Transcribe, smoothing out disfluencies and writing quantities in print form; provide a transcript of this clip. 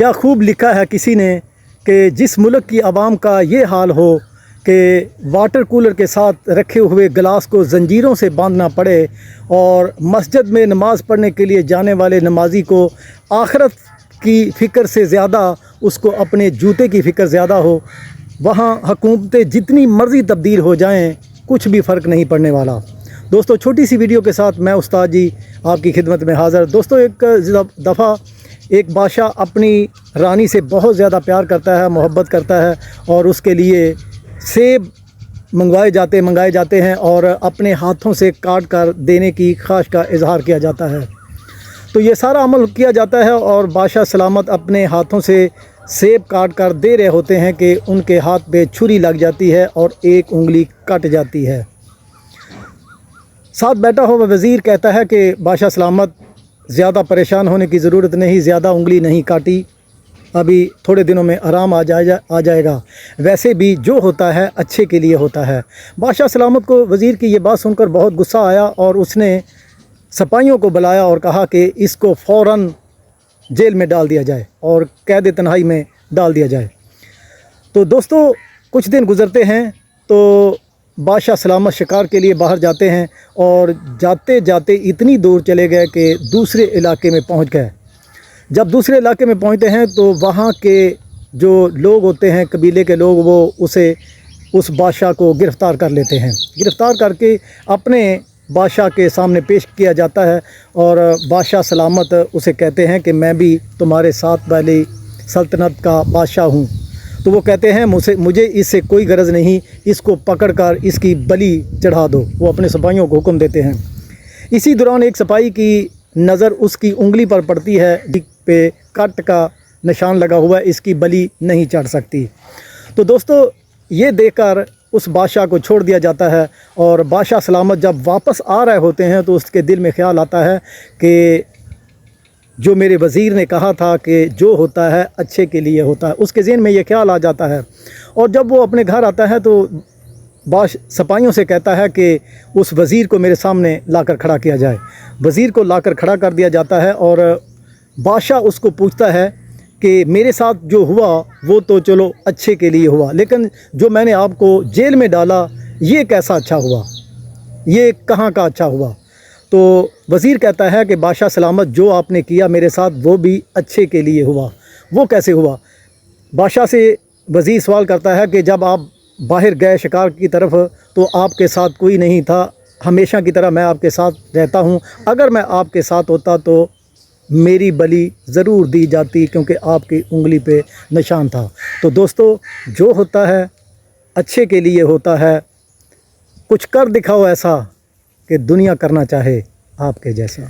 क्या खूब लिखा है किसी ने कि जिस मुल्क की आवाम का ये हाल हो कि वाटर कूलर के साथ रखे हुए गिलास को ज़ंजीरों से बांधना पड़े और मस्जिद में नमाज़ पढ़ने के लिए जाने वाले नमाजी को आखिरत की फ़िक्र से ज़्यादा उसको अपने जूते की फ़िक्र ज़्यादा हो, वहाँ हुकूमतें जितनी मर्ज़ी तब्दील हो जाएं कुछ भी फ़र्क नहीं पड़ने वाला। दोस्तों, छोटी सी वीडियो के साथ मैं उस्ताद जी आपकी खिदमत में हाज़िर। दोस्तों, एक दफ़ा एक बादशाह अपनी रानी से बहुत ज़्यादा प्यार करता है, मोहब्बत करता है और उसके लिए सेब मंगवाए जाते हैं और अपने हाथों से काट कर देने की ख्वाहिश का इजहार किया जाता है। तो ये सारा अमल किया जाता है और बादशाह सलामत अपने हाथों से सेब काट कर दे रहे होते हैं कि उनके हाथ पे छुरी लग जाती है और एक उंगली कट जाती है। साथ बैठा हुआ वज़ीर कहता है कि बादशाह सलामत, ज़्यादा परेशान होने की ज़रूरत नहीं, ज़्यादा उंगली नहीं काटी, अभी थोड़े दिनों में आराम आ जाएगा। वैसे भी जो होता है अच्छे के लिए होता है। बादशाह सलामत को वज़ीर की ये बात सुनकर बहुत गुस्सा आया और उसने सिपाहियों को बुलाया और कहा कि इसको फ़ौरन जेल में डाल दिया जाए और कैद तन्हाई में डाल दिया जाए। तो दोस्तों, कुछ दिन गुज़रते हैं तो बादशाह सलामत शिकार के लिए बाहर जाते हैं और जाते जाते इतनी दूर चले गए कि दूसरे इलाके में पहुंच गए। जब दूसरे इलाके में पहुंचते हैं तो वहाँ के जो लोग होते हैं, कबीले के लोग, वो उस बादशाह को गिरफ़्तार कर लेते हैं। गिरफ़्तार करके अपने बादशाह के सामने पेश किया जाता है और बादशाह सलामत उसे कहते हैं कि मैं भी तुम्हारे साथ वाली सल्तनत का बादशाह हूँ। तो वो कहते हैं मुझे इससे कोई गरज नहीं, इसको पकड़कर इसकी बलि चढ़ा दो। वो अपने सिपाहियों को हुक्म देते हैं। इसी दौरान एक सिपाही की नज़र उसकी उंगली पर पड़ती है, पे कट का निशान लगा हुआ है, इसकी बलि नहीं चढ़ सकती। तो दोस्तों, ये देखकर उस बादशाह को छोड़ दिया जाता है और बादशाह सलामत जब वापस आ रहे होते हैं तो उसके दिल में ख्याल आता है कि जो मेरे वज़ीर ने कहा था कि जो होता है अच्छे के लिए होता है, उसके ज़हन में ये ख्याल आ जाता है। और जब वो अपने घर आता है तो सिपाहियों से कहता है कि उस वज़ीर को मेरे सामने लाकर खड़ा किया जाए। वज़ीर को लाकर खड़ा कर दिया जाता है और बादशाह उसको पूछता है कि मेरे साथ जो हुआ वो तो चलो अच्छे के लिए हुआ, लेकिन जो मैंने आपको जेल में डाला ये कैसा अच्छा हुआ, ये कहाँ का अच्छा हुआ। तो वज़ीर कहता है कि बादशाह सलामत, जो आपने किया मेरे साथ वो भी अच्छे के लिए हुआ। वो कैसे हुआ? बादशाह से वज़ीर सवाल करता है कि जब आप बाहर गए शिकार की तरफ तो आपके साथ कोई नहीं था, हमेशा की तरह मैं आपके साथ रहता हूँ। अगर मैं आपके साथ होता तो मेरी बलि ज़रूर दी जाती क्योंकि आपकी उंगली पे निशान था। तो दोस्तों, जो होता है अच्छे के लिए होता है। कुछ कर दिखाओ ऐसा कि दुनिया करना चाहे आपके जैसा।